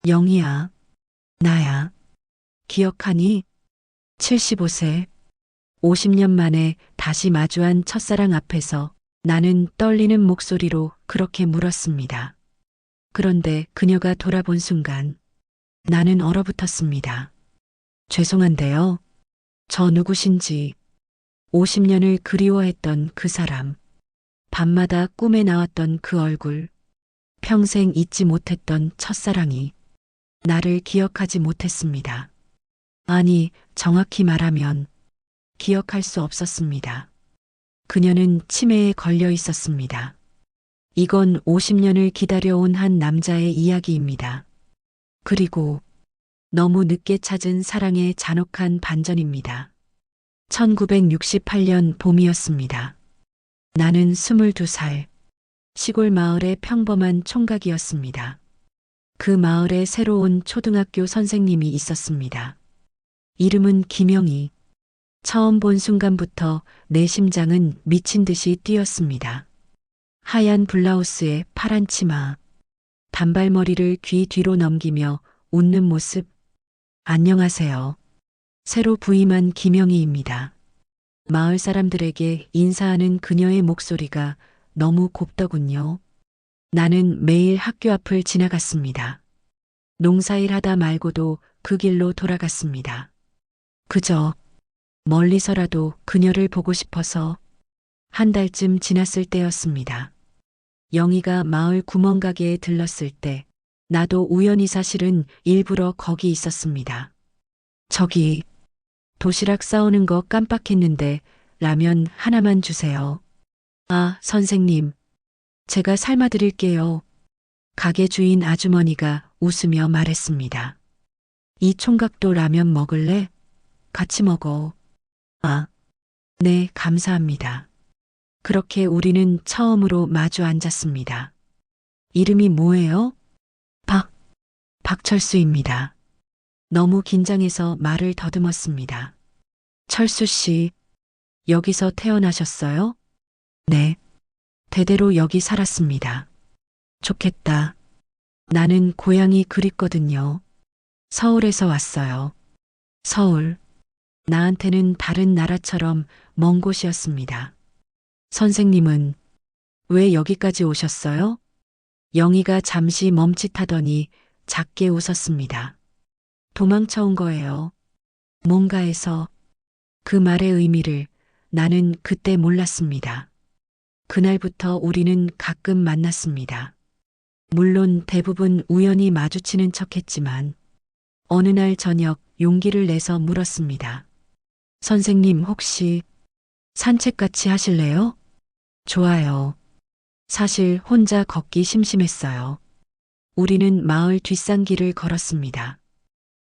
영희야, 나야. 기억하니? 75세, 50년 만에 다시 마주한 첫사랑 앞에서 나는 떨리는 목소리로 그렇게 물었습니다. 그런데 그녀가 돌아본 순간 나는 얼어붙었습니다. 죄송한데요. 저 누구신지 50년을 그리워했던 그 사람, 밤마다 꿈에 나왔던 그 얼굴, 평생 잊지 못했던 첫사랑이 나를 기억하지 못했습니다. 아니, 정확히 말하면 기억할 수 없었습니다. 그녀는 치매에 걸려 있었습니다. 이건 50년을 기다려온 한 남자의 이야기입니다. 그리고 너무 늦게 찾은 사랑의 잔혹한 반전입니다. 1968년 봄이었습니다. 나는 22살, 시골 마을의 평범한 총각이었습니다. 그 마을에 새로 온 초등학교 선생님이 있었습니다. 이름은 김영희. 처음 본 순간부터 내 심장은 미친 듯이 뛰었습니다. 하얀 블라우스에 파란 치마, 단발머리를 귀 뒤로 넘기며 웃는 모습. 안녕하세요. 새로 부임한 김영희입니다. 마을 사람들에게 인사하는 그녀의 목소리가 너무 곱더군요. 나는 매일 학교 앞을 지나갔습니다. 농사일 하다 말고도 그 길로 돌아갔습니다. 그저 멀리서라도 그녀를 보고 싶어서. 한 달쯤 지났을 때였습니다. 영희가 마을 구멍가게에 들렀을 때 나도 우연히 사실은 일부러 거기 있었습니다. 저기 도시락 싸오는 거 깜빡했는데 라면 하나만 주세요. 아, 선생님. 제가 삶아 드릴게요. 가게 주인 아주머니가 웃으며 말했습니다. 이 총각도 라면 먹을래? 같이 먹어. 아, 네, 감사합니다. 그렇게 우리는 처음으로 마주 앉았습니다. 이름이 뭐예요? 박철수입니다. 너무 긴장해서 말을 더듬었습니다. 철수 씨, 여기서 태어나셨어요? 네. 대대로 여기 살았습니다. 좋겠다. 나는 고향이 그립거든요. 서울에서 왔어요. 서울. 나한테는 다른 나라처럼 먼 곳이었습니다. 선생님은 왜 여기까지 오셨어요? 영희가 잠시 멈칫하더니 작게 웃었습니다. 도망쳐 온 거예요. 뭔가에서. 그 말의 의미를 나는 그때 몰랐습니다. 그날부터 우리는 가끔 만났습니다. 물론 대부분 우연히 마주치는 척했지만 어느 날 저녁 용기를 내서 물었습니다. 선생님 혹시 산책 같이 하실래요? 좋아요. 사실 혼자 걷기 심심했어요. 우리는 마을 뒷산길을 걸었습니다.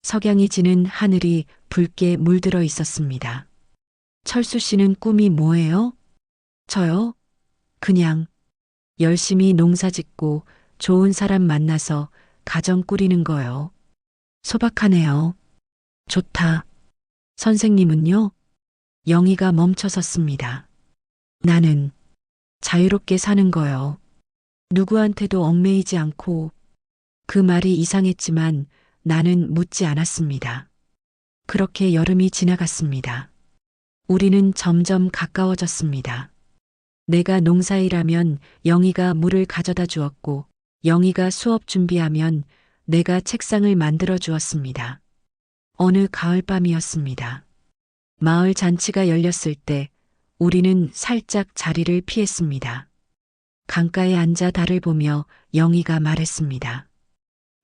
석양이 지는 하늘이 붉게 물들어 있었습니다. 철수 씨는 꿈이 뭐예요? 저요? 그냥 열심히 농사 짓고 좋은 사람 만나서 가정 꾸리는 거요. 소박하네요. 좋다. 선생님은요? 영희가 멈춰섰습니다. 나는 자유롭게 사는 거요. 누구한테도 얽매이지 않고. 그 말이 이상했지만 나는 묻지 않았습니다. 그렇게 여름이 지나갔습니다. 우리는 점점 가까워졌습니다. 내가 농사일하면 영희가 물을 가져다 주었고, 영희가 수업 준비하면 내가 책상을 만들어 주었습니다. 어느 가을밤이었습니다. 마을 잔치가 열렸을 때 우리는 살짝 자리를 피했습니다. 강가에 앉아 달을 보며 영희가 말했습니다.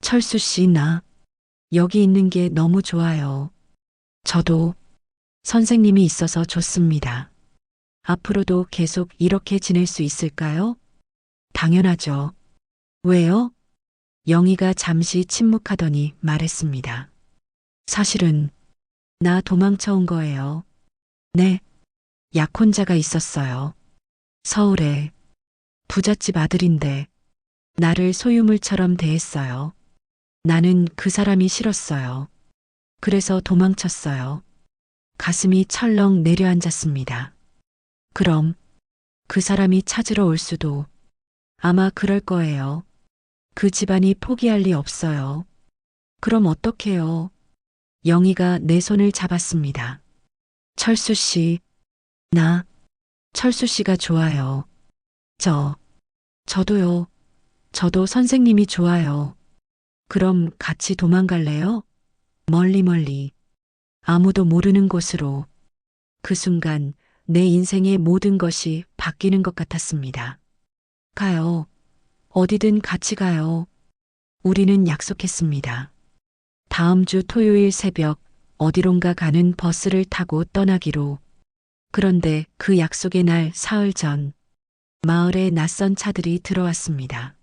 철수 씨, 나 여기 있는 게 너무 좋아요. 저도. 선생님이 있어서 좋습니다. 앞으로도 계속 이렇게 지낼 수 있을까요? 당연하죠. 왜요? 영희가 잠시 침묵하더니 말했습니다. 사실은 나 도망쳐 온 거예요. 네. 약혼자가 있었어요. 서울에. 부잣집 아들인데 나를 소유물처럼 대했어요. 나는 그 사람이 싫었어요. 그래서 도망쳤어요. 가슴이 철렁 내려앉았습니다. 그럼 그 사람이 찾으러 올 수도. 아마 그럴 거예요. 그 집안이 포기할 리 없어요. 그럼 어떡해요? 영희가 내 손을 잡았습니다. 철수 씨, 나, 철수 씨가 좋아요. 저, 저도요. 저도 선생님이 좋아요. 그럼 같이 도망갈래요? 멀리 멀리. 아무도 모르는 곳으로. 그 순간 내 인생의 모든 것이 바뀌는 것 같았습니다. 가요. 어디든 같이 가요. 우리는 약속했습니다. 다음 주 토요일 새벽 어디론가 가는 버스를 타고 떠나기로. 그런데 그 약속의 날 사흘 전 마을에 낯선 차들이 들어왔습니다.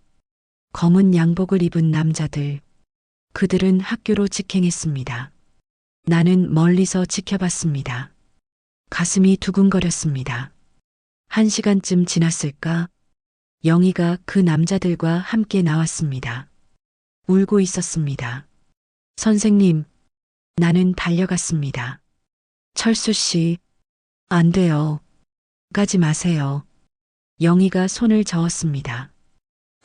검은 양복을 입은 남자들. 그들은 학교로 직행했습니다. 나는 멀리서 지켜봤습니다. 가슴이 두근거렸습니다. 1시간쯤 지났을까? 영희가 그 남자들과 함께 나왔습니다. 울고 있었습니다. 선생님, 나는 달려갔습니다. 철수 씨, 안 돼요. 가지 마세요. 영희가 손을 저었습니다.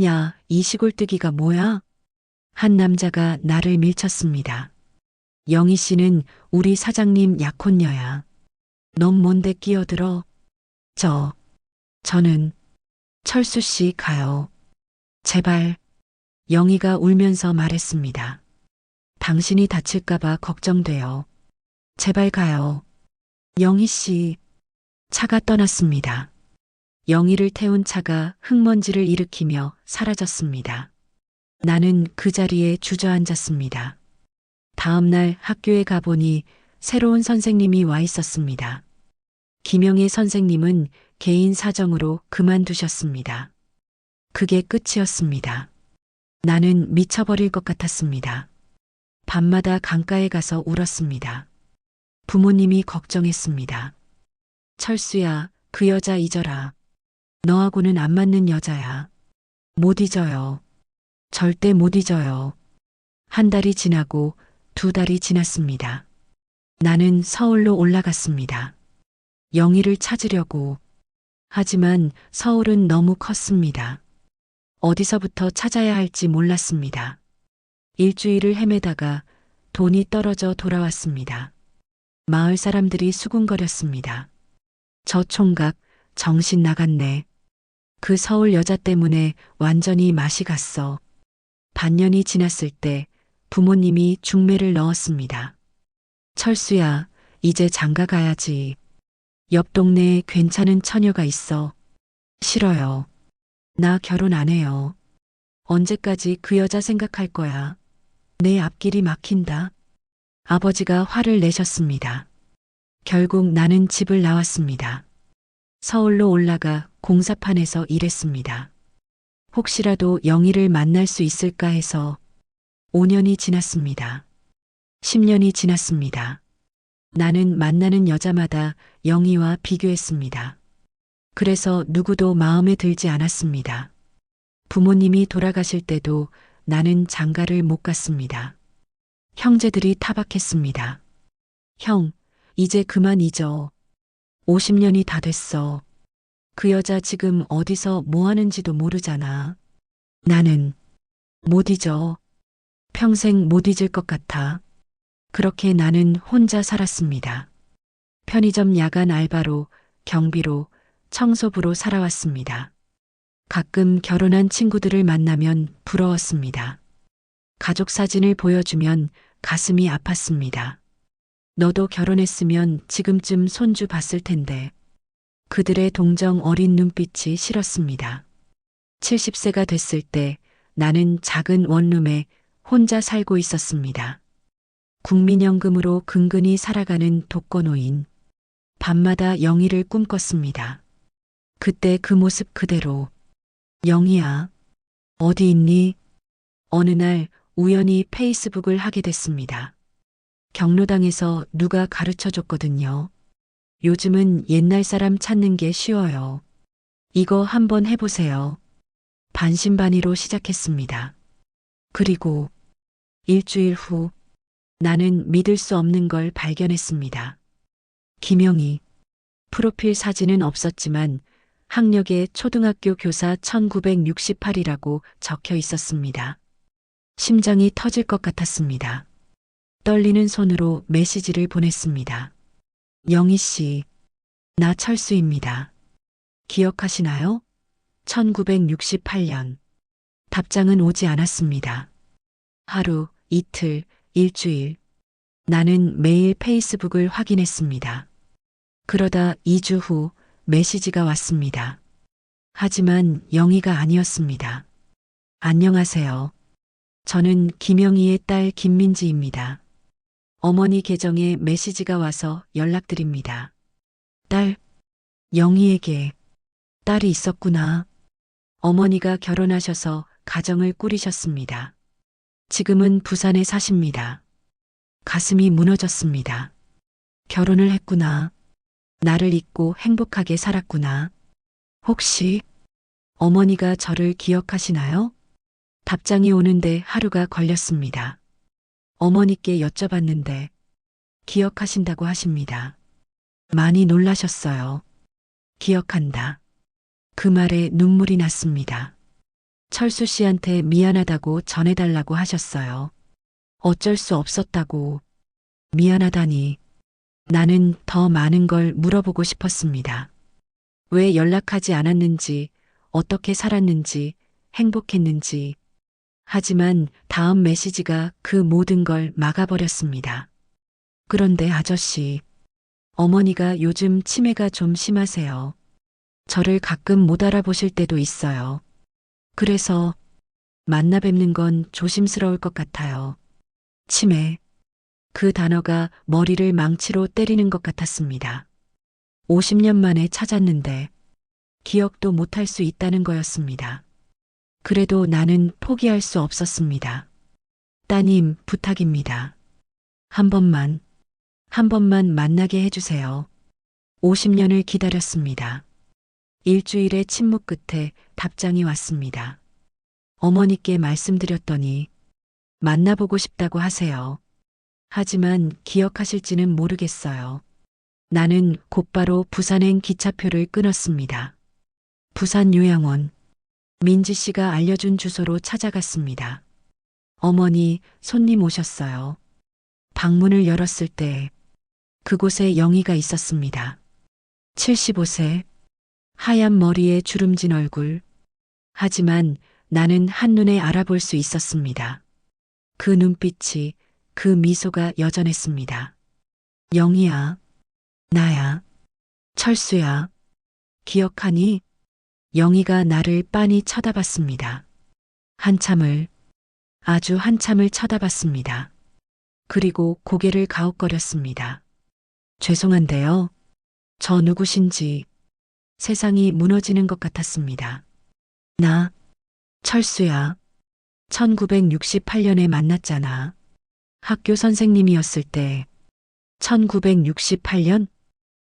야, 이 시골뜨기가 뭐야? 한 남자가 나를 밀쳤습니다. 영희 씨는 우리 사장님 약혼녀야. 넌 뭔데 끼어들어? 저는 철수 씨 가요. 제발. 영희가 울면서 말했습니다. 당신이 다칠까봐 걱정돼요. 제발 가요. 영희 씨. 차가 떠났습니다. 영희를 태운 차가 흙먼지를 일으키며 사라졌습니다. 나는 그 자리에 주저앉았습니다. 다음 날 학교에 가보니 새로운 선생님이 와 있었습니다. 김영애 선생님은 개인 사정으로 그만두셨습니다. 그게 끝이었습니다. 나는 미쳐버릴 것 같았습니다. 밤마다 강가에 가서 울었습니다. 부모님이 걱정했습니다. 철수야, 그 여자 잊어라. 너하고는 안 맞는 여자야. 못 잊어요. 절대 못 잊어요. 1달이 지나고 2달이 지났습니다. 나는 서울로 올라갔습니다. 영희를 찾으려고. 하지만 서울은 너무 컸습니다. 어디서부터 찾아야 할지 몰랐습니다. 일주일을 헤매다가 돈이 떨어져 돌아왔습니다. 마을 사람들이 수군거렸습니다. 저 총각 정신 나갔네. 그 서울 여자 때문에 완전히 맛이 갔어. 반년이 지났을 때 부모님이 중매를 넣었습니다. 철수야, 이제 장가 가야지. 옆 동네에 괜찮은 처녀가 있어. 싫어요. 나 결혼 안 해요. 언제까지 그 여자 생각할 거야. 내 앞길이 막힌다. 아버지가 화를 내셨습니다. 결국 나는 집을 나왔습니다. 서울로 올라가 공사판에서 일했습니다. 혹시라도 영희를 만날 수 있을까 해서 5년이 지났습니다. 10년이 지났습니다. 나는 만나는 여자마다 영희와 비교했습니다. 그래서 누구도 마음에 들지 않았습니다. 부모님이 돌아가실 때도 나는 장가를 못 갔습니다. 형제들이 타박했습니다. 형, 이제 그만 잊어. 50년이 다 됐어. 그 여자 지금 어디서 뭐 하는지도 모르잖아. 나는 못 잊어. 평생 못 잊을 것 같아. 그렇게 나는 혼자 살았습니다. 편의점 야간 알바로, 경비로, 청소부로 살아왔습니다. 가끔 결혼한 친구들을 만나면 부러웠습니다. 가족 사진을 보여주면 가슴이 아팠습니다. 너도 결혼했으면 지금쯤 손주 봤을 텐데. 그들의 동정 어린 눈빛이 싫었습니다. 70세가 됐을 때 나는 작은 원룸에 혼자 살고 있었습니다. 국민연금으로 근근히 살아가는 독거노인. 밤마다 영희를 꿈꿨습니다. 그때 그 모습 그대로. 영희야, 어디 있니? 어느 날 우연히 페이스북을 하게 됐습니다. 경로당에서 누가 가르쳐 줬거든요. 요즘은 옛날 사람 찾는 게 쉬워요. 이거 한번 해보세요. 반신반의로 시작했습니다. 그리고 일주일 후 나는 믿을 수 없는 걸 발견했습니다. 김영희. 프로필 사진은 없었지만 학력에 초등학교 교사 1968이라고 적혀 있었습니다. 심장이 터질 것 같았습니다. 떨리는 손으로 메시지를 보냈습니다. 영희 씨, 나 철수입니다. 기억하시나요? 1968년. 답장은 오지 않았습니다. 하루, 이틀, 일주일. 나는 매일 페이스북을 확인했습니다. 그러다 2주 후 메시지가 왔습니다. 하지만 영희가 아니었습니다. 안녕하세요. 저는 김영희의 딸 김민지입니다. 어머니 계정에 메시지가 와서 연락드립니다. 딸, 영희에게 딸이 있었구나. 어머니가 결혼하셔서 가정을 꾸리셨습니다. 지금은 부산에 사십니다. 가슴이 무너졌습니다. 결혼을 했구나. 나를 잊고 행복하게 살았구나. 혹시 어머니가 저를 기억하시나요? 답장이 오는데 하루가 걸렸습니다. 어머니께 여쭤봤는데 기억하신다고 하십니다. 많이 놀라셨어요. 기억한다. 그 말에 눈물이 났습니다. 철수 씨한테 미안하다고 전해달라고 하셨어요. 어쩔 수 없었다고. 미안하다니. 나는 더 많은 걸 물어보고 싶었습니다. 왜 연락하지 않았는지, 어떻게 살았는지, 행복했는지. 하지만 다음 메시지가 그 모든 걸 막아버렸습니다. 그런데 아저씨, 어머니가 요즘 치매가 좀 심하세요. 저를 가끔 못 알아보실 때도 있어요. 그래서 만나 뵙는 건 조심스러울 것 같아요. 치매. 그 단어가 머리를 망치로 때리는 것 같았습니다. 50년 만에 찾았는데 기억도 못할 수 있다는 거였습니다. 그래도 나는 포기할 수 없었습니다. 따님, 부탁입니다. 한 번만 만나게 해주세요. 50년을 기다렸습니다. 일주일의 침묵 끝에 답장이 왔습니다. 어머니께 말씀드렸더니 만나보고 싶다고 하세요. 하지만 기억하실지는 모르겠어요. 나는 곧바로 부산행 기차표를 끊었습니다. 부산 요양원. 민지 씨가 알려준 주소로 찾아갔습니다. 어머니, 손님 오셨어요. 방문을 열었을 때 그곳에 영희가 있었습니다. 75세, 하얀 머리에 주름진 얼굴. 하지만 나는 한눈에 알아볼 수 있었습니다. 그 눈빛이, 그 미소가 여전했습니다. 영희야, 나야, 철수야, 기억하니? 영희가 나를 빤히 쳐다봤습니다. 한참을, 아주 한참을 쳐다봤습니다. 그리고 고개를 가웃거렸습니다. 죄송한데요. 저 누구신지 세상이 무너지는 것 같았습니다. 나, 철수야. 1968년에 만났잖아. 학교 선생님이었을 때. 1968년?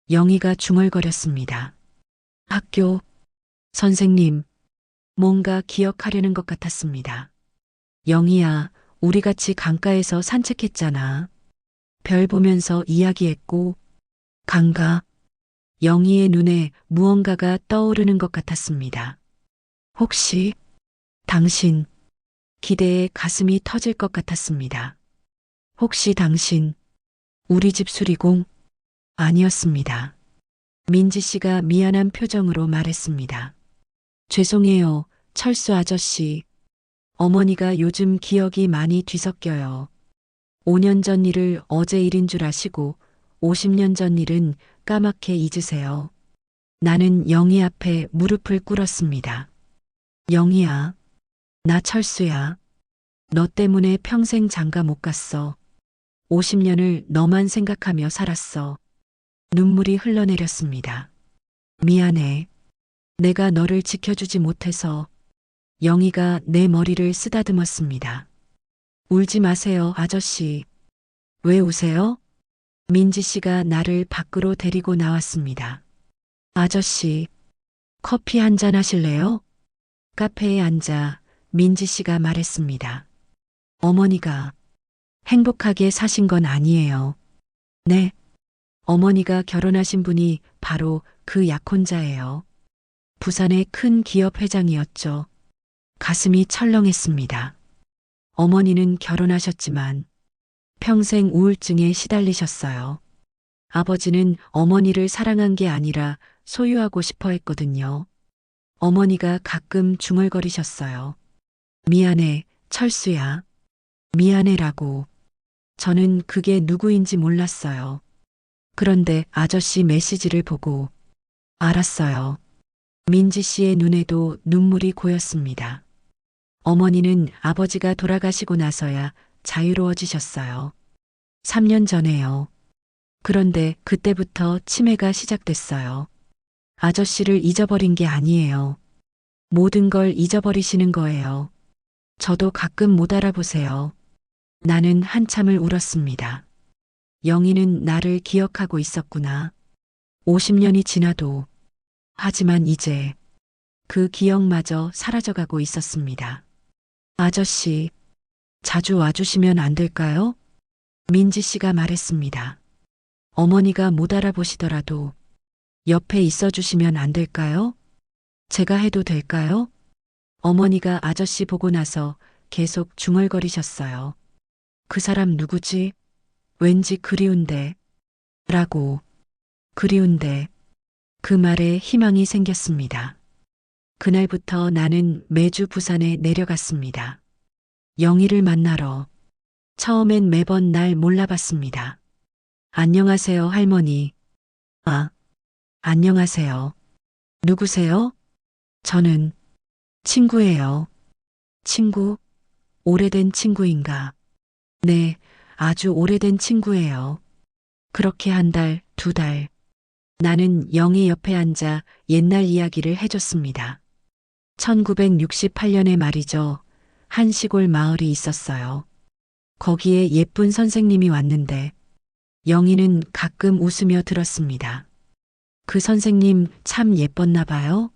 영희가 중얼거렸습니다. 학교, 선생님, 뭔가 기억하려는 것 같았습니다. 영희야, 우리 같이 강가에서 산책했잖아. 별 보면서 이야기했고, 강가. 영희의 눈에 무언가가 떠오르는 것 같았습니다. 혹시, 당신, 기대에 가슴이 터질 것 같았습니다. 혹시 당신, 우리 집 수리공? 아니었습니다. 민지 씨가 미안한 표정으로 말했습니다. 죄송해요, 철수 아저씨. 어머니가 요즘 기억이 많이 뒤섞여요. 5년 전 일을 어제 일인 줄 아시고 50년 전 일은 까맣게 잊으세요. 나는 영희 앞에 무릎을 꿇었습니다. 영희야, 나 철수야. 너 때문에 평생 장가 못 갔어. 50년을 너만 생각하며 살았어. 눈물이 흘러내렸습니다. 미안해. 내가 너를 지켜주지 못해서. 영희가 내 머리를 쓰다듬었습니다. 울지 마세요, 아저씨. 왜 우세요? 민지 씨가 나를 밖으로 데리고 나왔습니다. 아저씨, 커피 한잔 하실래요? 카페에 앉아 민지 씨가 말했습니다. 어머니가 행복하게 사신 건 아니에요. 네. 어머니가 결혼하신 분이 바로 그 약혼자예요. 부산의 큰 기업 회장이었죠. 가슴이 철렁했습니다. 어머니는 결혼하셨지만 평생 우울증에 시달리셨어요. 아버지는 어머니를 사랑한 게 아니라 소유하고 싶어 했거든요. 어머니가 가끔 중얼거리셨어요. 미안해, 철수야. 미안해라고. 저는 그게 누구인지 몰랐어요. 그런데 아저씨 메시지를 보고 알았어요. 민지 씨의 눈에도 눈물이 고였습니다. 어머니는 아버지가 돌아가시고 나서야 자유로워지셨어요. 3년 전에요. 그런데 그때부터 치매가 시작됐어요. 아저씨를 잊어버린 게 아니에요. 모든 걸 잊어버리시는 거예요. 저도 가끔 못 알아보세요. 나는 한참을 울었습니다. 영희는 나를 기억하고 있었구나. 50년이 지나도. 하지만 이제 그 기억마저 사라져가고 있었습니다. 아저씨, 자주 와주시면 안 될까요? 민지 씨가 말했습니다. 어머니가 못 알아보시더라도 옆에 있어 주시면 안 될까요? 제가 해도 될까요? 어머니가 아저씨 보고 나서 계속 중얼거리셨어요. 그 사람 누구지? 왠지 그리운데. 라고. 그리운데. 그 말에 희망이 생겼습니다. 그날부터 나는 매주 부산에 내려갔습니다. 영희를 만나러. 처음엔 매번 날 몰라봤습니다. 안녕하세요, 할머니. 아, 안녕하세요. 누구세요? 저는 친구예요. 친구? 오래된 친구인가? 네, 아주 오래된 친구예요. 그렇게 한 달, 두 달. 나는 영희 옆에 앉아 옛날 이야기를 해줬습니다. 1968년에 말이죠. 한 시골 마을이 있었어요. 거기에 예쁜 선생님이 왔는데 영희는 가끔 웃으며 들었습니다. 그 선생님 참 예뻤나 봐요?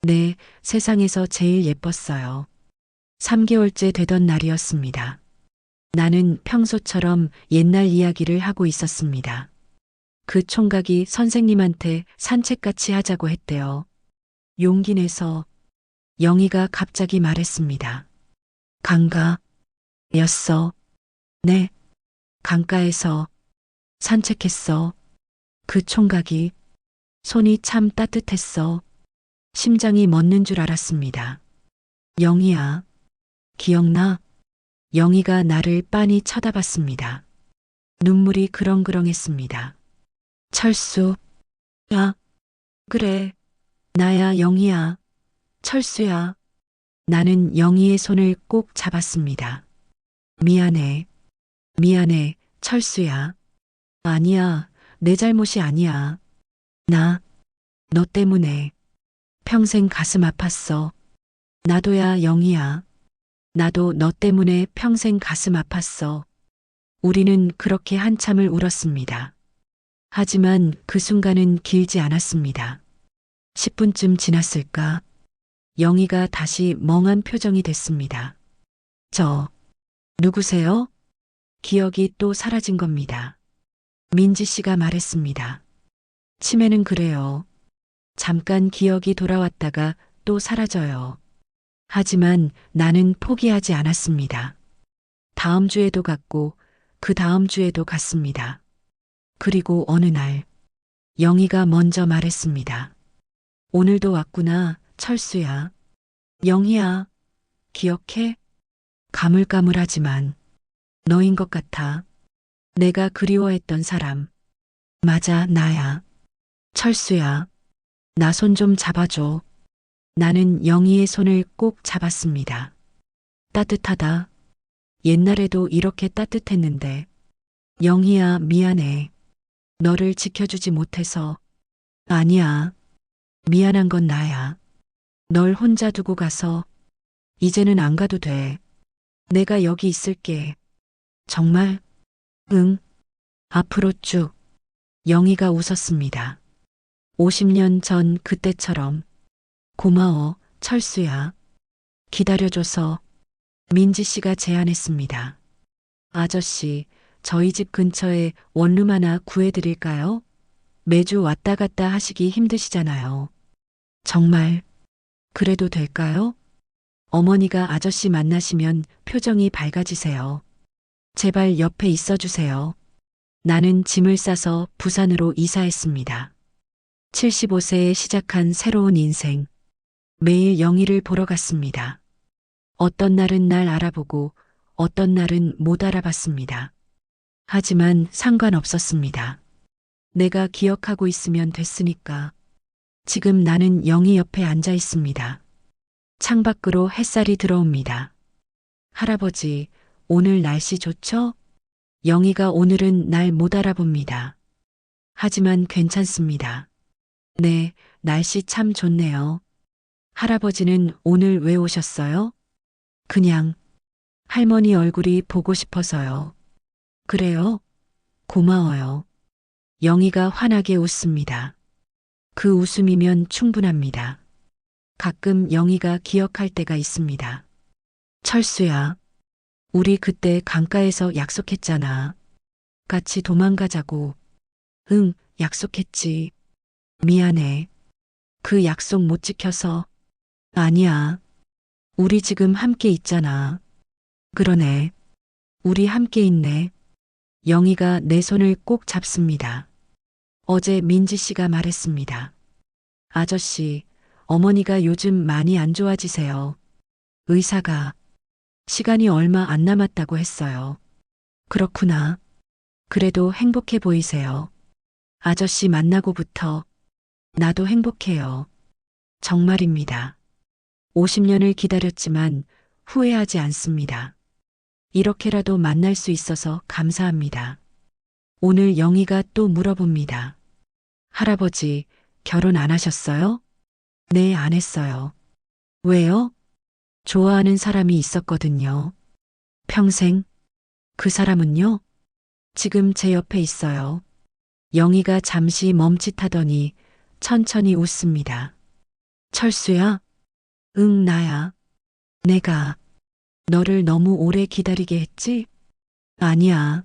네, 세상에서 제일 예뻤어요. 3개월째 되던 날이었습니다. 나는 평소처럼 옛날 이야기를 하고 있었습니다. 그 총각이 선생님한테 산책같이 하자고 했대요. 용기 내서 영희가 갑자기 말했습니다. 강가, 였어. 네, 강가에서 산책했어. 그 총각이 손이 참 따뜻했어. 심장이 멎는 줄 알았습니다. 영희야, 기억나? 영희가 나를 빤히 쳐다봤습니다. 눈물이 그렁그렁했습니다. 철수, 야, 그래, 나야 영희야, 철수야. 나는 영희의 손을 꼭 잡았습니다. 미안해, 미안해, 철수야. 아니야, 내 잘못이 아니야. 너 때문에 평생 가슴 아팠어. 나도야, 영희야. 나도 너 때문에 평생 가슴 아팠어. 우리는 그렇게 한참을 울었습니다. 하지만 그 순간은 길지 않았습니다. 10분쯤 지났을까? 영희가 다시 멍한 표정이 됐습니다. 누구세요? 기억이 또 사라진 겁니다. 민지 씨가 말했습니다. 치매는 그래요. 잠깐 기억이 돌아왔다가 또 사라져요. 하지만 나는 포기하지 않았습니다. 다음 주에도 갔고 그 다음 주에도 갔습니다. 그리고 어느 날 영희가 먼저 말했습니다. 오늘도 왔구나, 철수야. 영희야, 기억해? 가물가물하지만 너인 것 같아. 내가 그리워했던 사람. 맞아, 나야. 철수야, 나 손 좀 잡아줘. 나는 영희의 손을 꼭 잡았습니다. 따뜻하다. 옛날에도 이렇게 따뜻했는데. 영희야, 미안해. 너를 지켜주지 못해서. 아니야. 미안한 건 나야. 널 혼자 두고 가서. 이제는 안 가도 돼. 내가 여기 있을게. 정말? 응. 앞으로 쭉. 영희가 웃었습니다. 50년 전 그때처럼. 고마워, 철수야. 기다려줘서. 민지 씨가 제안했습니다. 아저씨, 저희 집 근처에 원룸 하나 구해드릴까요? 매주 왔다 갔다 하시기 힘드시잖아요. 정말, 그래도 될까요? 어머니가 아저씨 만나시면 표정이 밝아지세요. 제발 옆에 있어 주세요. 나는 짐을 싸서 부산으로 이사했습니다. 75세에 시작한 새로운 인생. 매일 영희를 보러 갔습니다. 어떤 날은 날 알아보고 어떤 날은 못 알아봤습니다. 하지만 상관없었습니다. 내가 기억하고 있으면 됐으니까. 지금 나는 영희 옆에 앉아 있습니다. 창밖으로 햇살이 들어옵니다. 할아버지, 오늘 날씨 좋죠? 영희가 오늘은 날 못 알아봅니다. 하지만 괜찮습니다. 네, 날씨 참 좋네요. 할아버지는 오늘 왜 오셨어요? 그냥 할머니 얼굴이 보고 싶어서요. 그래요? 고마워요. 영희가 환하게 웃습니다. 그 웃음이면 충분합니다. 가끔 영희가 기억할 때가 있습니다. 철수야, 우리 그때 강가에서 약속했잖아. 같이 도망가자고. 응, 약속했지. 미안해. 그 약속 못 지켜서. 아니야. 우리 지금 함께 있잖아. 그러네. 우리 함께 있네. 영희가 내 손을 꼭 잡습니다. 어제 민지 씨가 말했습니다. 아저씨, 어머니가 요즘 많이 안 좋아지세요. 의사가 시간이 얼마 안 남았다고 했어요. 그렇구나. 그래도 행복해 보이세요. 아저씨 만나고부터 나도 행복해요. 정말입니다. 50년을 기다렸지만 후회하지 않습니다. 이렇게라도 만날 수 있어서 감사합니다. 오늘 영희가 또 물어봅니다. 할아버지, 결혼 안 하셨어요? 네, 안 했어요. 왜요? 좋아하는 사람이 있었거든요. 평생? 그 사람은요? 지금 제 옆에 있어요. 영희가 잠시 멈칫하더니 천천히 웃습니다. 철수야? 응, 나야. 내가 너를 너무 오래 기다리게 했지? 아니야.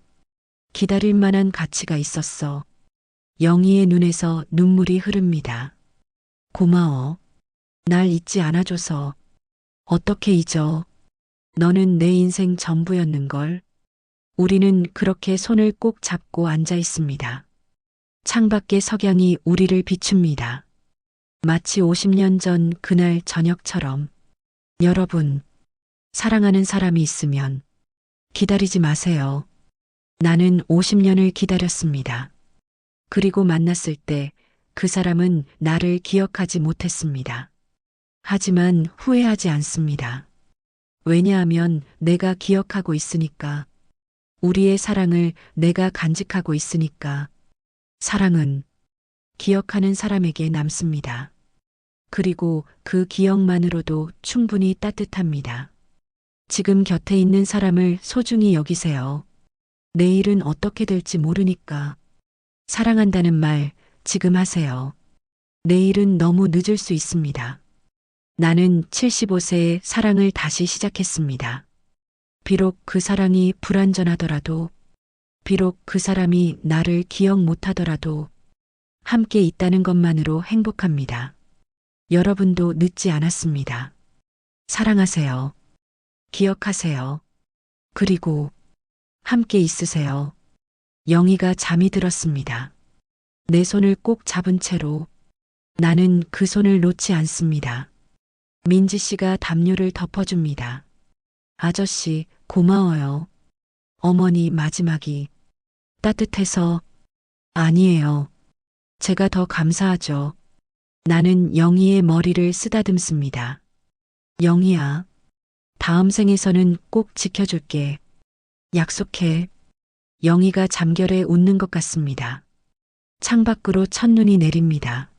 기다릴 만한 가치가 있었어. 영희의 눈에서 눈물이 흐릅니다. 고마워. 날 잊지 않아줘서. 어떻게 잊어? 너는 내 인생 전부였는걸. 우리는 그렇게 손을 꼭 잡고 앉아 있습니다. 창밖의 석양이 우리를 비춥니다. 마치 50년 전 그날 저녁처럼. 여러분, 사랑하는 사람이 있으면 기다리지 마세요. 나는 50년을 기다렸습니다. 그리고 만났을 때 그 사람은 나를 기억하지 못했습니다. 하지만 후회하지 않습니다. 왜냐하면 내가 기억하고 있으니까. 우리의 사랑을 내가 간직하고 있으니까. 사랑은 기억하는 사람에게 남습니다. 그리고 그 기억만으로도 충분히 따뜻합니다. 지금 곁에 있는 사람을 소중히 여기세요. 내일은 어떻게 될지 모르니까. 사랑한다는 말 지금 하세요. 내일은 너무 늦을 수 있습니다. 나는 75세에 사랑을 다시 시작했습니다. 비록 그 사랑이 불완전하더라도, 비록 그 사람이 나를 기억 못하더라도, 함께 있다는 것만으로 행복합니다. 여러분도 늦지 않았습니다. 사랑하세요. 기억하세요. 그리고 함께 있으세요. 영희가 잠이 들었습니다. 내 손을 꼭 잡은 채로 나는 그 손을 놓지 않습니다. 민지 씨가 담요를 덮어줍니다. 아저씨, 고마워요. 어머니 마지막이 따뜻해서. 아니에요. 제가 더 감사하죠. 나는 영희의 머리를 쓰다듬습니다. 영희야, 다음 생에서는 꼭 지켜줄게. 약속해. 영희가 잠결에 웃는 것 같습니다. 창밖으로 첫눈이 내립니다.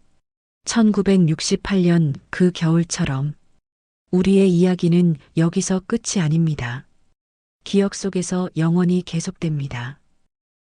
1968년 그 겨울처럼. 우리의 이야기는 여기서 끝이 아닙니다. 기억 속에서 영원히 계속됩니다.